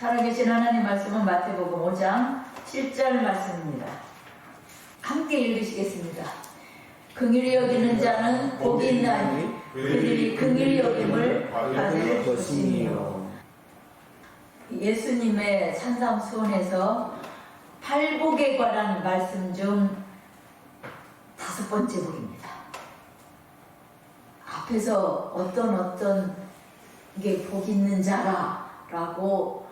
살아계신 하나님 말씀은 마태복음 5장 7절 말씀입니다. 함께 읽으시겠습니다. 긍휼히 여기는 자는 복이 있나니 그들이 긍휼히 여김을 받을 것이니요. 예수님의 산상수훈에서 팔복에 관한 말씀 중 5번째 복입니다. 앞에서 어떤 게 복 있는 자라라고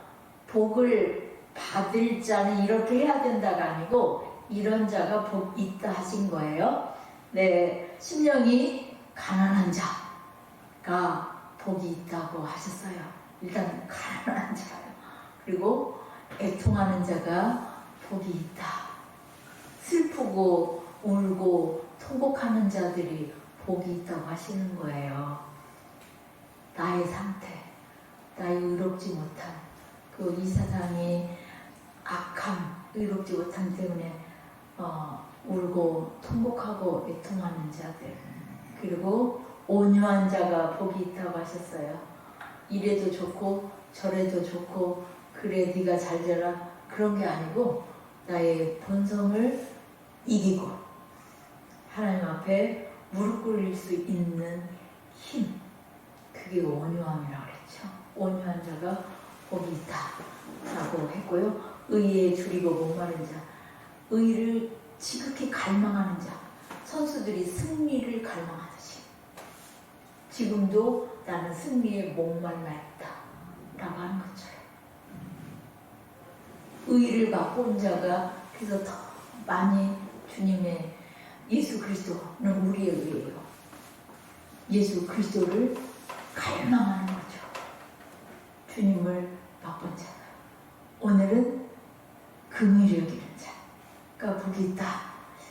복을 받을 자는 이렇게 해야 된다가 아니고 이런 자가 복 있다 하신 거예요. 네, 심령이 가난한 자가 복이 있다고 하셨어요. 일단 가난한 자요. 그리고 애통하는 자가 복이 있다. 슬프고 울고 통곡하는 자들이 복이 있다고 하시는 거예요. 나의 상태, 나의 의롭지 못함, 그 이 세상이 악함, 의롭지 못함 때문에 울고 통곡하고 애통하는 자들, 그리고 온유한 자가 복이 있다고 하셨어요. 이래도 좋고 저래도 좋고 그래 네가 잘 되라 그런 게 아니고 나의 본성을 이기고 하나님 앞에 무릎 꿇릴 수 있는 힘, 그게 온유함이라고 그랬죠. 온유한 자가 복이 있다라고 했고요. 의에 줄이고 목마른 자, 의를 지극히 갈망하는 자, 선수들이 승리를 갈망하듯이 지금도 나는 승리에 목말라 있다 라고 하는 것처럼 의를 갖고 온 자가 그래서 더 많이 주님의 예수 그리스도는 우리의 의예요. 예수 그리스도를 갈망하는 거죠. 주님을 맛본 자가. 오늘은 긍휼히 여기는 자가 복이 있다.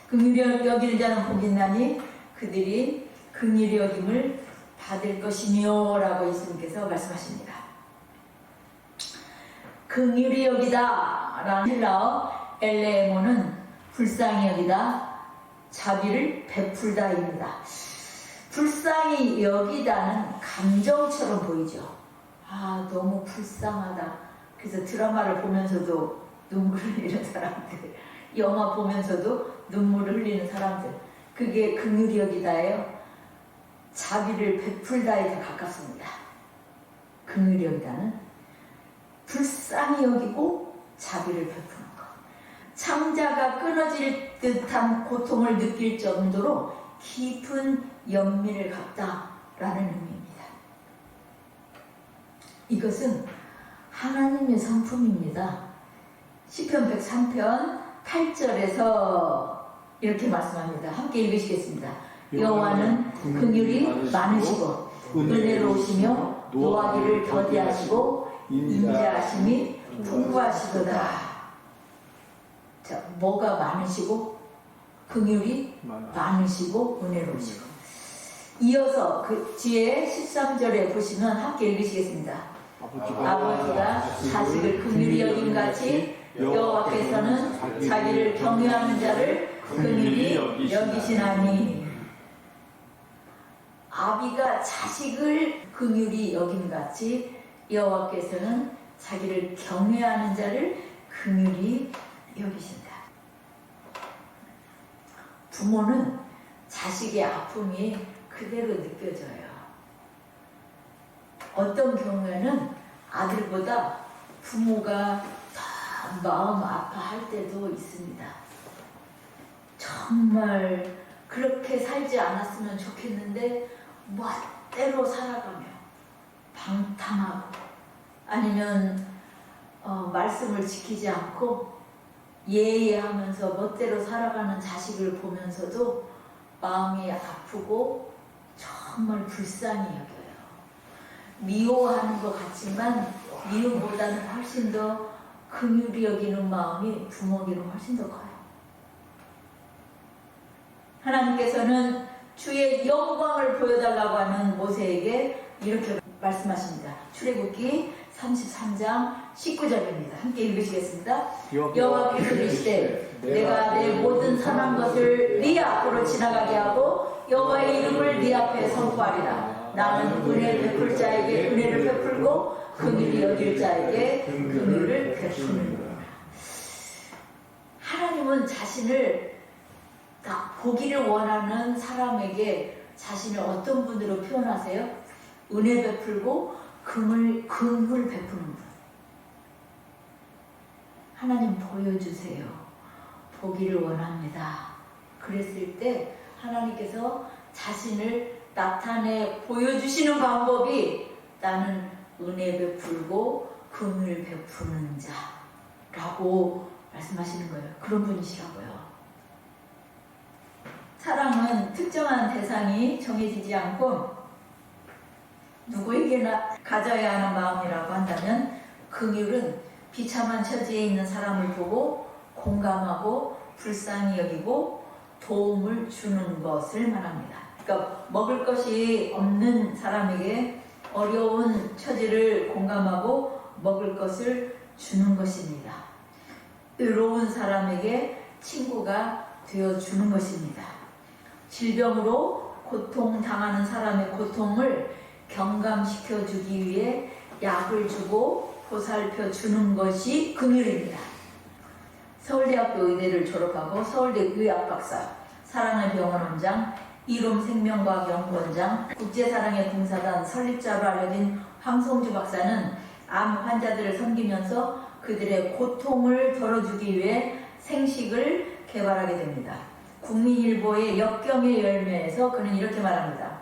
긍휼히 여기는 자는 복이 있나니 그들이 긍휼히 여김을 받을 것이며 라고 예수님께서 말씀하십니다. 긍휼히 여기다 라는 헬라어 엘레모는 불쌍히 여기다, 자비를 베풀다입니다. 불쌍히 여기다는 감정처럼 보이죠. 아, 너무 불쌍하다. 그래서 드라마를 보면서도 눈물을 흘리는 사람들, 영화 보면서도 눈물을 흘리는 사람들, 그게 긍휼히 여기다예요. 자비를 베풀다에 더 가깝습니다. 긍휼히 여기다는 불쌍히 여기고 자비를 베푸는 것. 창자가 끊어질 듯한 고통을 느낄 정도로 깊은 연민을 갖다라는 의미입니다. 이것은 하나님의 성품입니다. 시편 103편 8절에서 이렇게 말씀합니다. 함께 읽으시겠습니다. 여호와는 긍휼이 많으시고 은혜로우시며 노하기를 더디하시고 인자하심이 풍부하시도다. 자, 뭐가 많으시고 긍휼이 많으시고 은혜로우시고. 이어서 그 뒤에 13절에 보시면 함께 읽으시겠습니다. 아버지가 자식을 긍휼히 여김같이 여호와께서는 자기를 경외하는 자를 긍휼히 여기시나니. 아비가 자식을 긍휼히 여김같이 여호와께서는 자기를 경외하는 자를 긍휼히 여기신다. 부모는 자식의 아픔이 그대로 느껴져요. 어떤 경우에는 아들보다 부모가 더 마음 아파할 때도 있습니다. 정말 그렇게 살지 않았으면 좋겠는데 멋대로 살아가며 방탕하고 아니면 말씀을 지키지 않고 예의하면서 멋대로 살아가는 자식을 보면서도 마음이 아프고 정말 불쌍히 여겨요. 미워하는 것 같지만 미움보다는 훨씬 더 긍휼히 여기는 마음이 부모에게는 훨씬 더 커요. 하나님께서는 주의 영광을 보여달라고 하는 모세에게 이렇게 말씀하십니다. 출애굽기 33장 19절입니다. 함께 읽으시겠습니다. 여호와께서 이르시되 내가 내 모든 선한 것을 네 앞으로 지나가게 하고 여호와의 이름을 네 앞에 선포하리라. 나는 은혜 베풀 자에게 은혜를 베풀고 긍휼히 여길 자에게 긍휼을 베푸는. 하나님은 자신을 보기를 원하는 사람에게 자신을 어떤 분으로 표현하세요? 은혜 베풀고 긍휼 베푸는 분. 하나님 보여주세요. 보기를 원합니다. 그랬을 때 하나님께서 자신을 나타내 보여주시는 방법이 나는 은혜 베풀고 긍휼 베푸는 자라고 말씀하시는 거예요. 그런 분이시라고요. 사랑은 특정한 대상이 정해지지 않고 누구에게나 가져야 하는 마음이라고 한다면, 긍휼은 비참한 처지에 있는 사람을 보고 공감하고 불쌍히 여기고 도움을 주는 것을 말합니다. 그러니까 먹을 것이 없는 사람에게 어려운 처지를 공감하고 먹을 것을 주는 것입니다. 외로운 사람에게 친구가 되어주는 것입니다. 질병으로 고통당하는 사람의 고통을 경감시켜주기 위해 약을 주고 보살펴 주는 것이 긍휼입니다. 서울대학교 의대를 졸업하고 서울대 의학박사, 사랑의 병원원장, 이롬 생명과학연구원장, 국제사랑의 봉사단 설립자로 알려진 황성주 박사는 암 환자들을 섬기면서 그들의 고통을 덜어주기 위해 생식을 개발하게 됩니다. 국민일보의 역경의 열매에서 그는 이렇게 말합니다.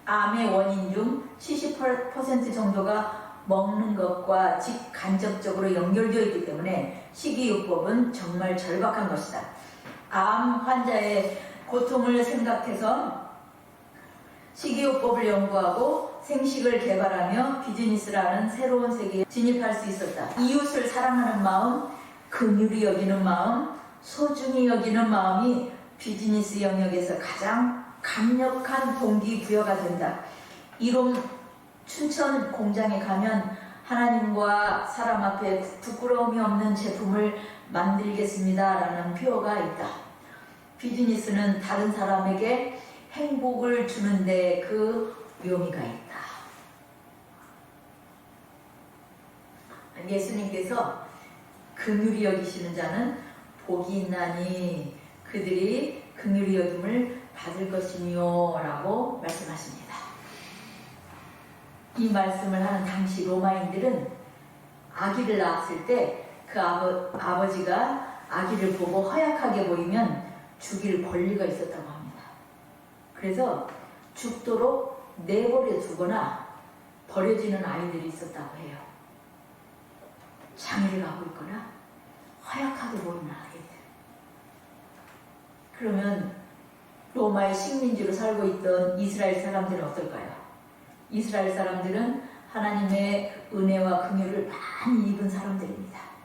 암의 원인 중 70% 정도가 먹는 것과 직간접적으로 연결되어 있기 때문에 식이요법은 정말 절박한 것이다. 암 환자의 고통을 생각해서 식이요법을 연구하고 생식을 개발하며 비즈니스라는 새로운 세계에 진입할 수 있었다. 이웃을 사랑하는 마음, 긍휼히 여기는 마음, 소중히 여기는 마음이 비즈니스 영역에서 가장 강력한 동기부여가 된다. 이롬 춘천 공장에 가면 하나님과 사람 앞에 부끄러움이 없는 제품을 만들겠습니다 라는 표어가 있다. 비즈니스는 다른 사람에게 행복을 주는데 그 묘미가 있다. 예수님께서 긍휼히 여기시는 자는 복이 있나니 그들이 긍휼히 여김을 받을 것이며 라고 말씀하십니다. 이 말씀을 하는 당시 로마인들은 아기를 낳았을 때 그 아버지가 아기를 보고 허약하게 보이면 죽일 권리가 있었다고 합니다. 그래서 죽도록 내버려 두거나 버려지는 아이들이 있었다고 해요. 장애를 갖고 있거나 허약하게 보이는 아이들. 그러면 로마의 식민지로 살고 있던 이스라엘 사람들은 어떨까요? 이스라엘 사람들은 하나님의 은혜와 긍휼을 많이 입은 사람들입니다.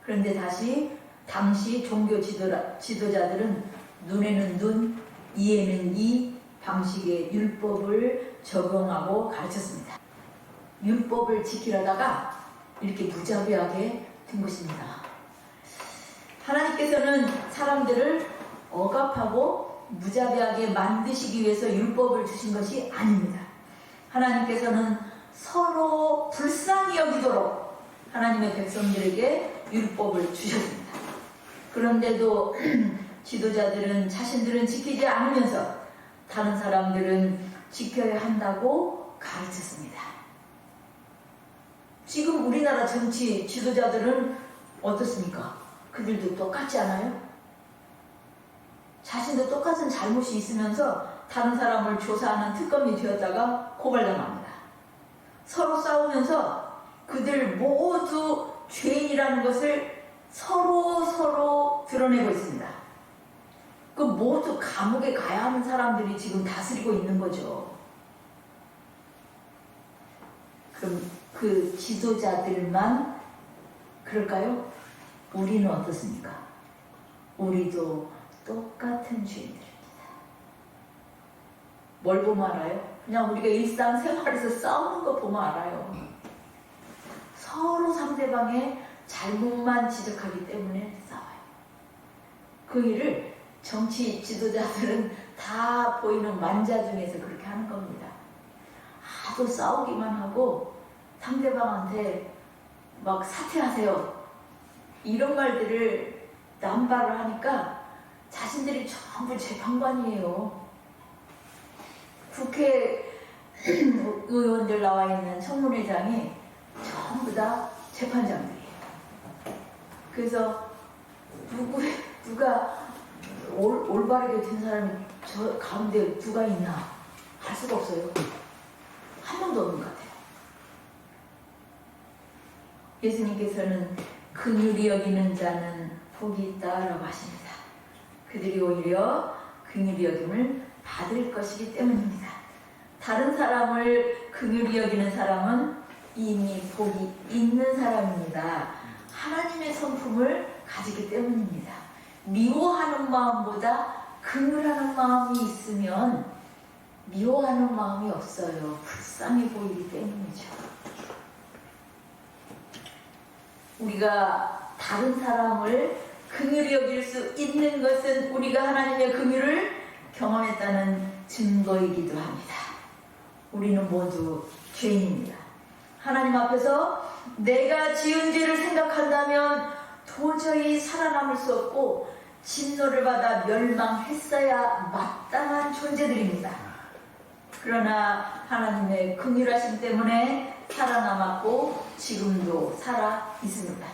그런데 다시 당시 종교 지도자들은 눈에는 눈, 이에는 이 방식의 율법을 적용하고 가르쳤습니다. 율법을 지키려다가 이렇게 무자비하게 된 것입니다. 하나님께서는 사람들을 억압하고 무자비하게 만드시기 위해서 율법을 주신 것이 아닙니다. 하나님께서는 서로 불쌍히 여기도록 하나님의 백성들에게 율법을 주셨습니다. 그런데도 지도자들은 자신들은 지키지 않으면서 다른 사람들은 지켜야 한다고 가르쳤습니다. 지금 우리나라 정치 지도자들은 어떻습니까? 그들도 똑같지 않아요? 자신도 똑같은 잘못이 있으면서 다른 사람을 조사하는 특검이 되었다가 고발당합니다. 서로 싸우면서 그들 모두 죄인이라는 것을 서로 드러내고 있습니다. 그 모두 감옥에 가야 하는 사람들이 지금 다스리고 있는 거죠. 그럼 그 지도자들만 그럴까요? 우리는 어떻습니까? 우리도 똑같은 죄인들입니다. 뭘 보면 알아요? 그냥 우리가 일상생활에서 싸우는 거 보면 알아요. 서로 상대방의 잘못만 지적하기 때문에 싸워요. 그 일을 정치 지도자들은 다 보이는 만자 중에서 그렇게 하는 겁니다. 하도 싸우기만 하고 상대방한테 막 사퇴하세요. 이런 말들을 남발을 하니까 자신들이 전부 재판관이에요. 국회 의원들 나와 있는 청문회장이 전부 다 재판장들이에요. 그래서 누가 올바르게 된 사람이 저 가운데 누가 있나 할 수가 없어요. 한 명도 없는 것 같아요. 예수님께서는 긍휼히 여기는 자는 복이 있다라고 하십니다. 그들이 오히려 긍휼히 여김을 받을 것이기 때문입니다. 다른 사람을 긍휼히 여기는 사람은 이미 복이 있는 사람입니다. 하나님의 성품을 가지기 때문입니다. 미워하는 마음보다 긍휼하는 마음이 있으면 미워하는 마음이 없어요. 불쌍해 보이기 때문이죠. 우리가 다른 사람을 긍휼히 여길 수 있는 것은 우리가 하나님의 긍휼을 경험했다는 증거이기도 합니다. 우리는 모두 죄인입니다. 하나님 앞에서 내가 지은 죄를 생각한다면 도저히 살아남을 수 없고 진노를 받아 멸망했어야 마땅한 존재들입니다. 그러나 하나님의 긍휼하심 때문에 살아남았고 지금도 살아 있습니다.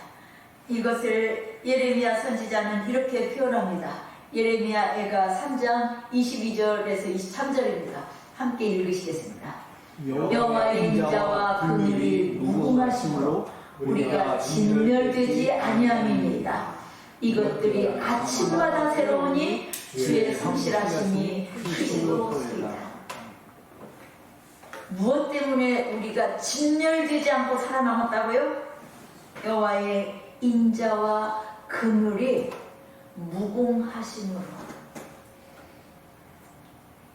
이것을 예레미야 선지자는 이렇게 표현합니다. 예레미야가 3장 22절에서 23절입니다. 함께 읽으시겠습니다. 여호와의 인자와 긍휼이 무궁하심으로 우리가 진멸되지 아니함이니이다. 이것들이 아침마다 새로우니 주의 성실하심이 크시도소이다. 무엇 때문에 우리가 진멸되지 않고 살아남았다고요? 여호와의 인자와 긍휼이 무궁하심으로.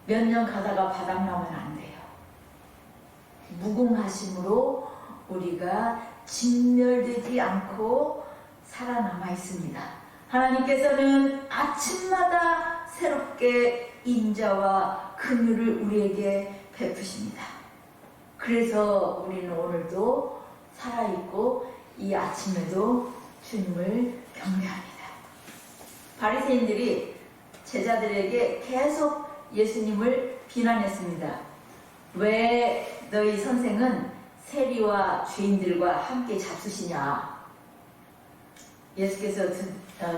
몇 년 가다가 바닥나면 안 돼요. 무궁하심으로 우리가 진멸되지 않고 살아남아 있습니다. 하나님께서는 아침마다 새롭게 인자와 긍휼을 우리에게 베푸십니다. 그래서 우리는 오늘도 살아있고 이 아침에도 주님을 경배합니다. 바리새인들이 제자들에게 계속 예수님을 비난했습니다. 왜 너희 선생은 세리와 죄인들과 함께 잡수시냐? 예수께서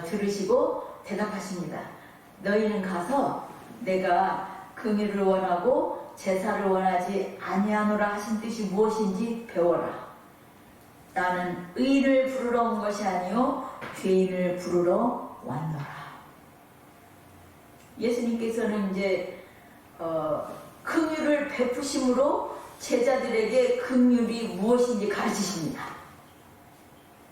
들으시고 대답하십니다. 너희는 가서 내가 긍휼을 원하고 제사를 원하지 아니하노라 하신 뜻이 무엇인지 배워라. 나는 의인을 부르러 온 것이 아니요 죄인을 부르러 왔노라. 예수님께서는 이제 긍휼을 베푸심으로 제자들에게 긍휼이 무엇인지 가르치십니다.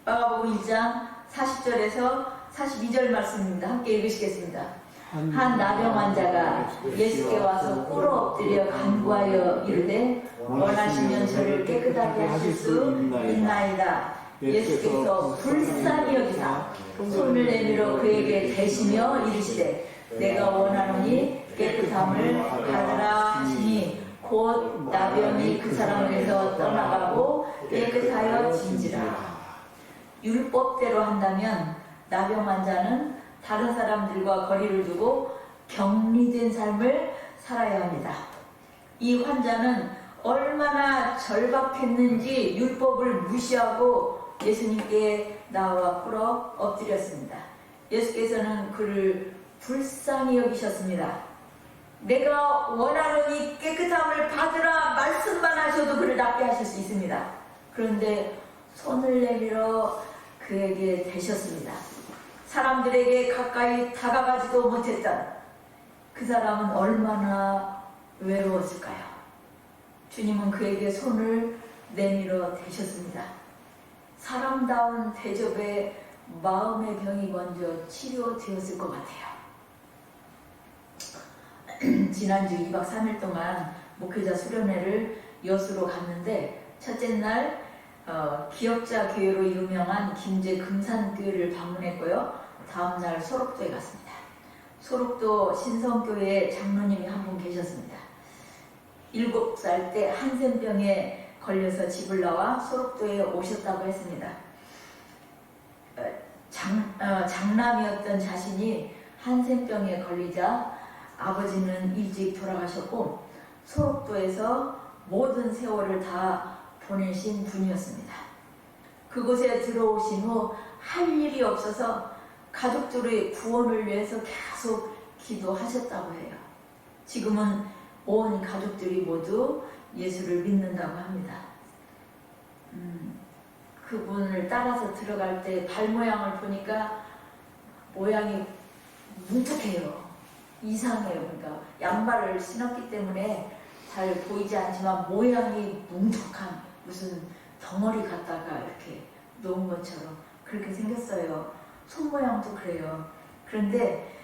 마가복음 1장 40절에서 42절 말씀입니다. 함께 읽으시겠습니다. 한 나병 환자가 예수께 와서 꿇어 엎드려 간구하여 이르되 원하시면 저를 깨끗하게 하실 수 있나이다. 예수께서 불쌍히 여기사 손을 내밀어 그에게 대시며 이르시되 내가 원하노니 깨끗함을 받으라 하시니 곧 나병이 그 사람에게서 떠나가고 깨끗하여 진지라. 율법대로 한다면 나병 환자는 다른 사람들과 거리를 두고 격리된 삶을 살아야 합니다. 이 환자는 얼마나 절박했는지 율법을 무시하고 예수님께 나와 꿇어 엎드렸습니다. 예수께서는 그를 불쌍히 여기셨습니다. 내가 원하노니 깨끗함을 받으라 말씀만 하셔도 그를 낫게 하실 수 있습니다. 그런데 손을 내밀어 그에게 대셨습니다. 사람들에게 가까이 다가가지도 못했던 그 사람은 얼마나 외로웠을까요? 주님은 그에게 손을 내밀어 대셨습니다. 사람다운 대접에 마음의 병이 먼저 치료되었을 것 같아요. 지난주 2박 3일 동안 목회자 수련회를 여수로 갔는데 첫째 날 기역자 교회로 유명한 김제 금산교회를 방문했고요. 다음 날 소록도에 갔습니다. 소록도 신성교회에 장로님이 한 분 계셨습니다. 7살 때 한센병에 걸려서 집을 나와 소록도에 오셨다고 했습니다. 장남이었던 자신이 한센병에 걸리자 아버지는 일찍 돌아가셨고 소록도에서 모든 세월을 다 보내신 분이었습니다. 그곳에 들어오신 후 할 일이 없어서 가족들의 구원을 위해서 계속 기도하셨다고 해요. 지금은 온 가족들이 모두 예수를 믿는다고 합니다. 그분을 따라서 들어갈 때 발 모양을 보니까 모양이 뭉툭해요. 이상해요. 그러니까 양말을 신었기 때문에 잘 보이지 않지만 모양이 뭉툭한 무슨 덩어리 갖다가 이렇게 놓은 것처럼 그렇게 생겼어요. 손 모양도 그래요. 그런데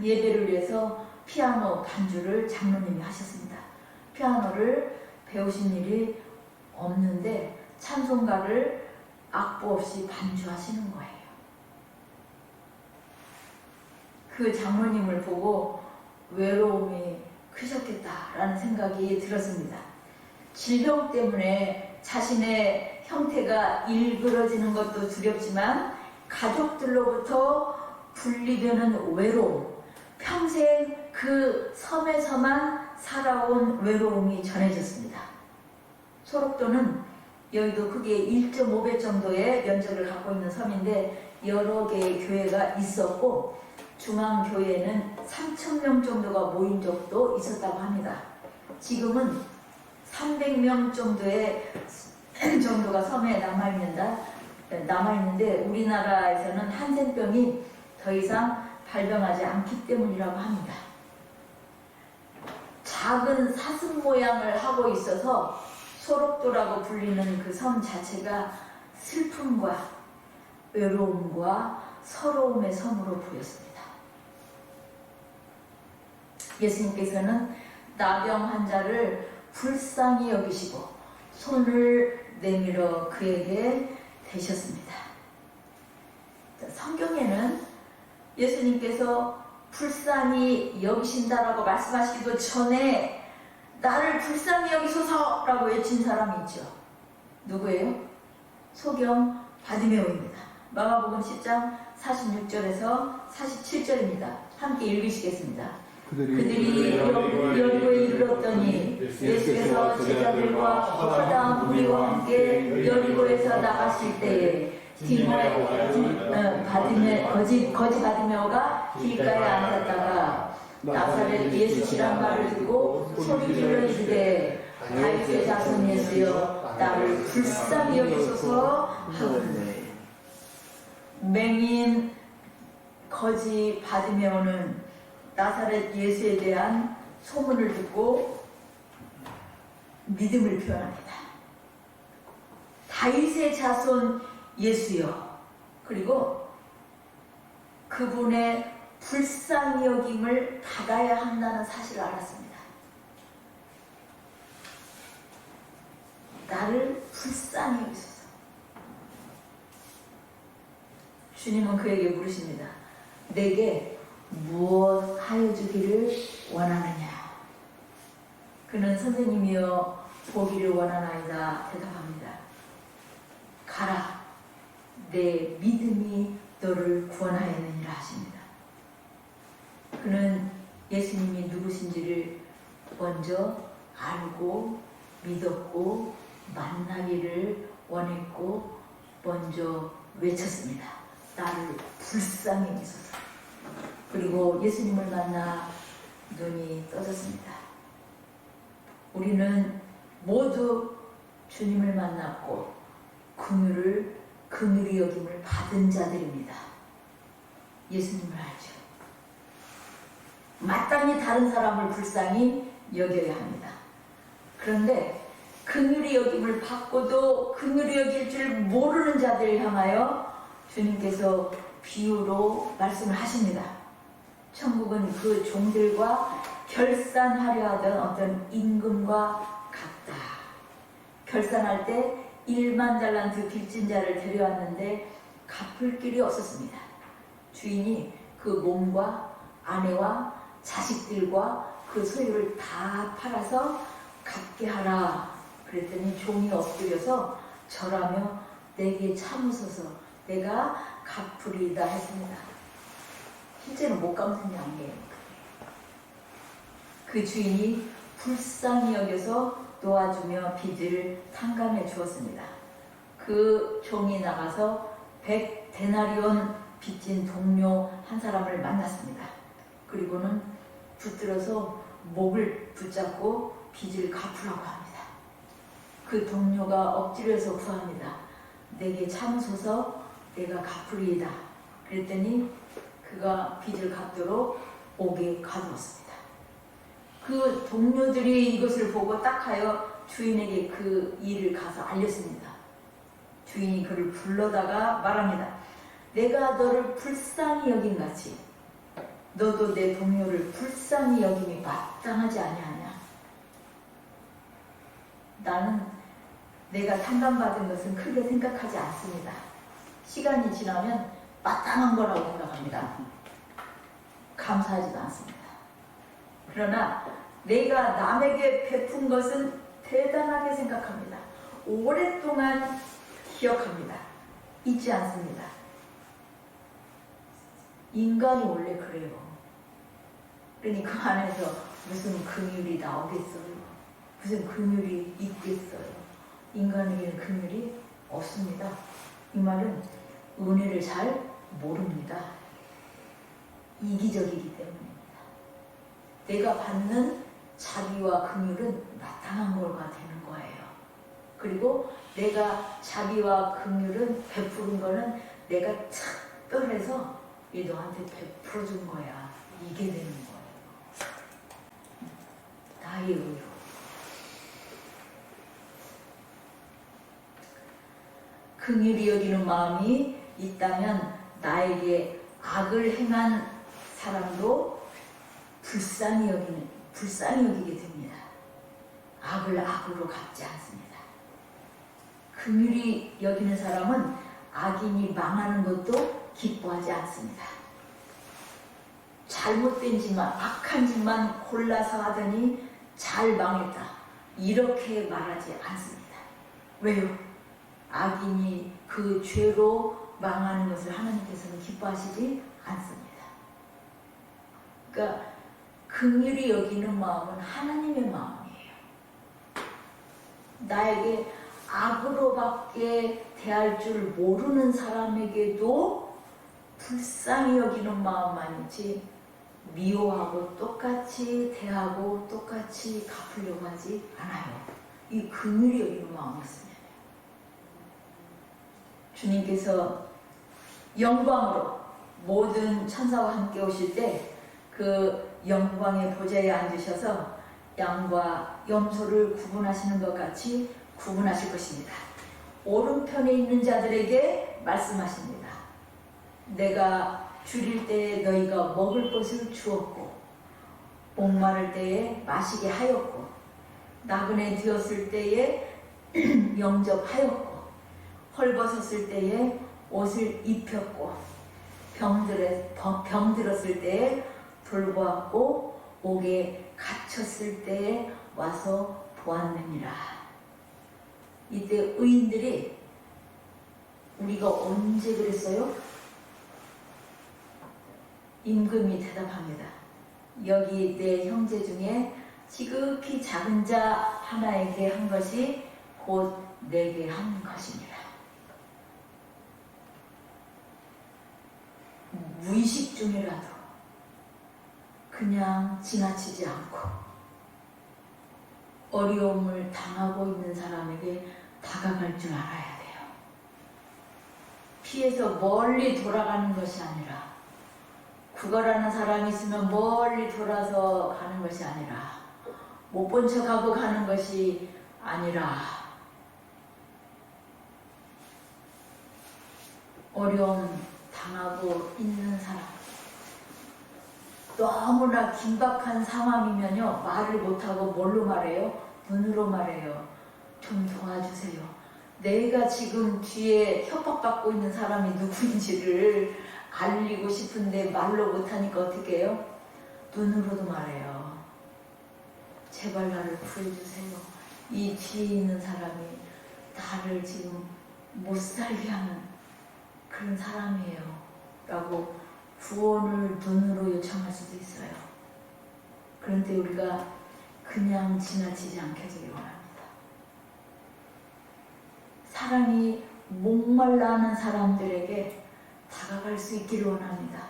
예배를 위해서 피아노 반주를 장로님이 하셨습니다. 피아노를 배우신 일이 없는데 찬송가를 악보 없이 반주하시는 거예요. 그 장로님을 보고 외로움이 크셨겠다라는 생각이 들었습니다. 질병 때문에 자신의 형태가 일그러지는 것도 두렵지만 가족들로부터 분리되는 외로움, 평생 그 섬에서만 살아온 외로움이 전해졌습니다. 소록도는 여의도 크기의 1.5배 정도의 면적을 갖고 있는 섬인데 여러 개의 교회가 있었고 중앙교회에는 3,000명 정도가 모인 적도 있었다고 합니다. 지금은 300명 정도가 섬에 남아있는데 우리나라에서는 한센병이 더 이상 발병하지 않기 때문이라고 합니다. 작은 사슴 모양을 하고 있어서 소록도라고 불리는 그 섬 자체가 슬픔과 외로움과 서러움의 섬으로 보였습니다. 예수님께서는 나병 환자를 불쌍히 여기시고 손을 내밀어 그에게 대셨습니다. 성경에는 예수님께서 불쌍히 여기신다라고 말씀하시기도 전에 나를 불쌍히 여기소서라고 외친 사람이 있죠. 누구예요? 소경 바디메오입니다. 마가복음 10장 46절에서 47절입니다. 함께 읽으시겠습니다. 그들이 여리고에 이르렀더니 예수께서 제자들과 허다 무리와 함께 여리고에서 나가실 때에 거지 바디메오가 길가에 앉았다가 나사렛 예수시란 말을 듣고 소리질러 이르되 다윗의 자손 예수여 나를 불쌍히 여기소서 하거늘. 맹인 거지 바디메오는 나사렛 예수에 대한 소문을 듣고 믿음을 표현합니다. 다윗의 자손 예수여, 그리고 그분의 불쌍히 여김을 받아야 한다는 사실을 알았습니다. 나를 불쌍히 여기소서. 주님은 그에게 물으십니다. 내게 무엇 하여 주기를 원하느냐? 그는 선생님이여 보기를 원하나이다 대답합니다. 가라, 내 믿음이 너를 구원하였느니라 하십니다. 그는 예수님이 누구신지를 먼저 알고 믿었고 만나기를 원했고 먼저 외쳤습니다. 나를 불쌍히 여기소서. 그리고 예수님을 만나 눈이 떠졌습니다. 우리는 모두 주님을 만났고 긍휼히 여김을 받은 자들입니다. 예수님을 알죠. 마땅히 다른 사람을 불쌍히 여겨야 합니다. 그런데 긍휼히 여김을 받고도 긍휼히 여길 줄 모르는 자들을 향하여 주님께서 비유로 말씀을 하십니다. 천국은 그 종들과 결산하려 하던 어떤 임금과 같다. 결산할 때 1만 달란트 빚진 자를 데려왔는데 갚을 길이 없었습니다. 주인이 그 몸과 아내와 자식들과 그 소유를 다 팔아서 갚게 하라 그랬더니 종이 엎드려서 절하며 내게 참으소서 내가 갚으리이다 했습니다. 실제로 못 갚는 게 아니에요. 그 주인이 불쌍히 여겨서 도와주며 빚을 탕감해 주었습니다. 그 종이 나가서 100데나리온 빚진 동료 한 사람을 만났습니다. 그리고는 붙들어서 목을 붙잡고 빚을 갚으라고 합니다. 그 동료가 엎드려서 구합니다. 내게 참으소서 내가 갚으리이다. 그랬더니 그가 빚을 갚도록 옥에 가두었습니다. 그 동료들이 이것을 보고 딱하여 주인에게 그 일을 가서 알렸습니다. 주인이 그를 불러다가 말합니다. 내가 너를 불쌍히 여긴같이 너도 내 동료를 불쌍히 여김이 마땅하지 아니하냐. 나는 내가 탕감받은 것은 크게 생각하지 않습니다. 시간이 지나면 마땅한 거라고 생각합니다. 감사하지도 않습니다. 그러나 내가 남에게 베푼 것은 대단하게 생각합니다. 오랫동안 기억합니다. 잊지 않습니다. 인간이 원래 그래요. 그러니 그 안에서 무슨 긍휼이 나오겠어요? 무슨 긍휼이 있겠어요? 인간에게는 긍휼이 없습니다. 이 말은 은혜를 잘 모릅니다. 이기적이기 때문입니다. 내가 받는 자비와 긍휼은 마땅한 거가 되는 거예요. 그리고 내가 자비와 긍휼은 베푸는 거는 내가 특별해서 이 너한테 베풀어 준 거야. 이게 되는 거예요. 나의 의로. 긍휼히 여기는 마음이 있다면 나에게 악을 행한 사람도 불쌍히 여기게 됩니다. 악을 악으로 갚지 않습니다. 긍휼히 여기는 사람은 악인이 망하는 것도 기뻐하지 않습니다. 잘못된 짓만, 악한 짓만 골라서 하더니 잘 망했다. 이렇게 말하지 않습니다. 왜요? 악인이 그 죄로 망하는 것을 하나님께서는 기뻐하시지 않습니다. 그러니까 긍휼히 여기는 마음은 하나님의 마음이에요. 나에게 악으로밖에 대할 줄 모르는 사람에게도 불쌍히 여기는 마음만이지 미워하고 똑같이 대하고 똑같이 갚으려고 하지 않아요. 이 긍휼히 여기는 마음이 있으면 주님께서 영광으로 모든 천사와 함께 오실 때 그 영광의 보좌에 앉으셔서 양과 염소를 구분하시는 것 같이 구분하실 것입니다. 오른편에 있는 자들에게 말씀하십니다. 내가 줄일 때에 너희가 먹을 것을 주었고 목마를 때에 마시게 하였고 나그네 되었을 때에 영접하였고 헐벗었을 때에 옷을 입혔고 병들었을 때에 돌보았고 옥에 갇혔을 때에 와서 보았느니라. 이때 의인들이 우리가 언제 그랬어요? 임금이 대답합니다. 여기 내 형제 중에 지극히 작은 자 하나에게 한 것이 곧 내게 한 것이니라. 무의식 중이라도 그냥 지나치지 않고 어려움을 당하고 있는 사람에게 다가갈 줄 알아야 돼요. 피해서 멀리 돌아가는 것이 아니라 구걸하는 사람이 있으면 멀리 돌아서 가는 것이 아니라 못 본 척하고 가는 것이 아니라 어려움 당하고 있는 사람 너무나 긴박한 상황이면요 말을 못하고 뭘로 말해요? 눈으로 말해요. 좀 도와주세요. 내가 지금 뒤에 협박받고 있는 사람이 누구인지를 알리고 싶은데 말로 못하니까 어떻게 해요? 눈으로도 말해요. 제발 나를 구해주세요. 이 뒤에 있는 사람이 나를 지금 못 살게 하는 그런 사람이에요 라고 구원을 눈으로 요청할 수도 있어요. 그런데 우리가 그냥 지나치지 않게 되길 원합니다. 사랑이 목말라 하는 사람들에게 다가갈 수 있기를 원합니다.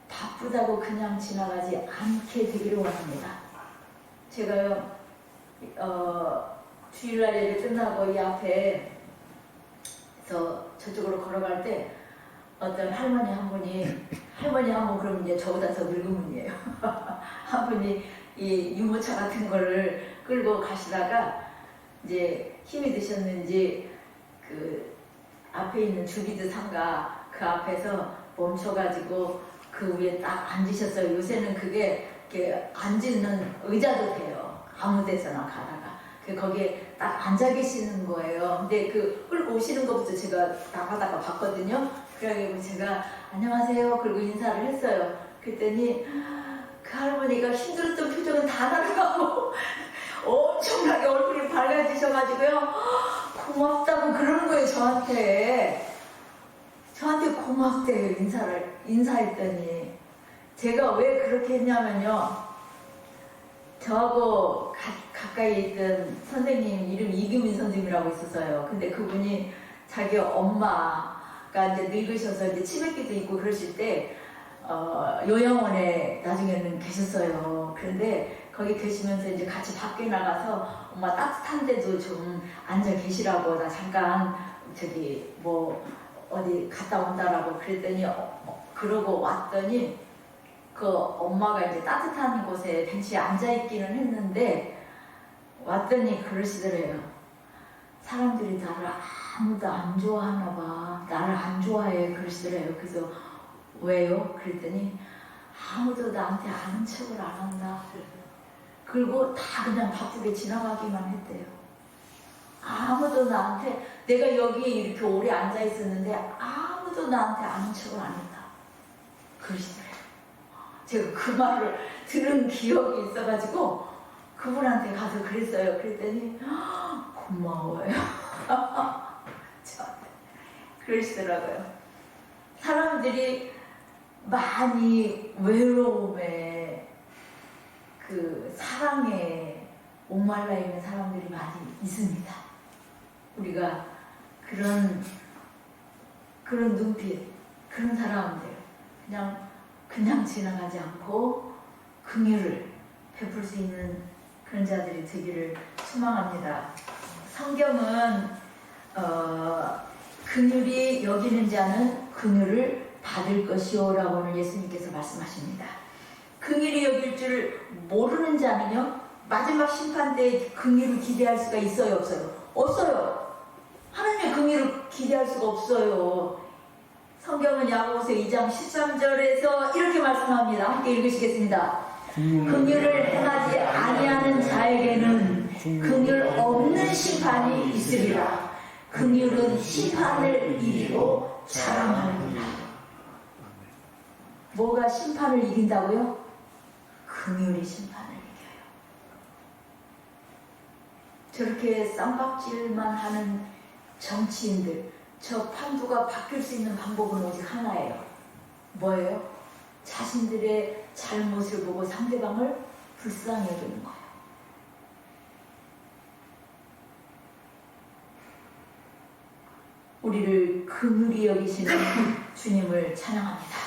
바쁘다고 그냥 지나가지 않게 되기를 원합니다. 제가요 주일날 예배 끝나고 이 앞에 저쪽으로 걸어갈 때 어떤 할머니 한 분이, 할머니 한 분 그러면 이제 저보다 더 늙은 분이에요. 한 분이 이 유모차 같은 거를 끌고 가시다가 이제 힘이 드셨는지 그 앞에 있는 주비드 상가 그 앞에서 멈춰가지고 그 위에 딱 앉으셨어요. 요새는 그게 이렇게 앉는 의자도 돼요. 아무 데서나 가다가. 거기에 딱 앉아 계시는 거예요. 근데 그 끌고 오시는 것부터 제가 나가다가 봤거든요. 그래가지고 제가 안녕하세요. 그리고 인사를 했어요. 그랬더니 그 할머니가 힘들었던 표정은 다 나가고 엄청나게 얼굴이 밝아지셔가지고요. 고맙다고 그러는 거예요. 저한테 고맙대요. 인사했더니 제가 왜 그렇게 했냐면요. 저하고 가까이 있던 선생님 이름이 이규민 선생님이라고 있었어요. 근데 그분이 자기 엄마가 이제 늙으셔서 이제 치매기도 있고 그러실 때 요양원에 나중에는 계셨어요. 그런데 거기 계시면서 이제 같이 밖에 나가서 엄마 따뜻한 데도 좀 앉아 계시라고 나 잠깐 저기 뭐 어디 갔다 온다라고 그랬더니 그러고 왔더니 그 엄마가 이제 따뜻한 곳에 벤치에 앉아있기는 했는데 왔더니 그러시더래요. 사람들이 나를 아무도 안 좋아하나 봐. 나를 안 좋아해. 그러시더래요. 그래서 왜요? 그랬더니 아무도 나한테 아는 척을 안 한다. 그리고 다 그냥 바쁘게 지나가기만 했대요. 아무도 나한테, 내가 여기에 이렇게 오래 앉아있었는데 아무도 나한테 아는 척을 안 했다. 그러시더래요. 제가 그 말을 들은 기억이 있어가지고 그분한테 가서 그랬어요. 그랬더니 고마워요. 저한테 그러시더라고요. 사람들이 많이 외로움에 그 사랑에 목말라 있는 사람들이 많이 있습니다. 우리가 그런 눈빛, 그런 사람들 그냥 지나가지 않고 긍휼을 베풀 수 있는 그런 자들이 되기를 소망합니다. 성경은 긍휼이 여기는 자는 긍휼을 받을 것이요 라고는 예수님께서 말씀하십니다. 긍휼이 여길 줄 모르는 자는요 마지막 심판 때에 긍휼을 기대할 수가 있어요 없어요? 없어요. 하나님의 긍휼을 기대할 수가 없어요. 성경은 야고보서 2장 13절에서 이렇게 말씀합니다. 함께 읽으시겠습니다. 긍휼을 행하지 아니하는 자에게는 긍휼 없는 심판이 있으리라. 긍휼은 심판을 이기고 자랑하느니라. 뭐가 심판을 이긴다고요? 긍휼이 심판을 이겨요. 저렇게 쌈박질만 하는 정치인들, 저 판도가 바뀔 수 있는 방법은 오직 하나예요. 뭐예요? 자신들의 잘못을 보고 상대방을 불쌍히 여기는 거예요. 우리를 긍휼히 여기시는 주님을 찬양합니다.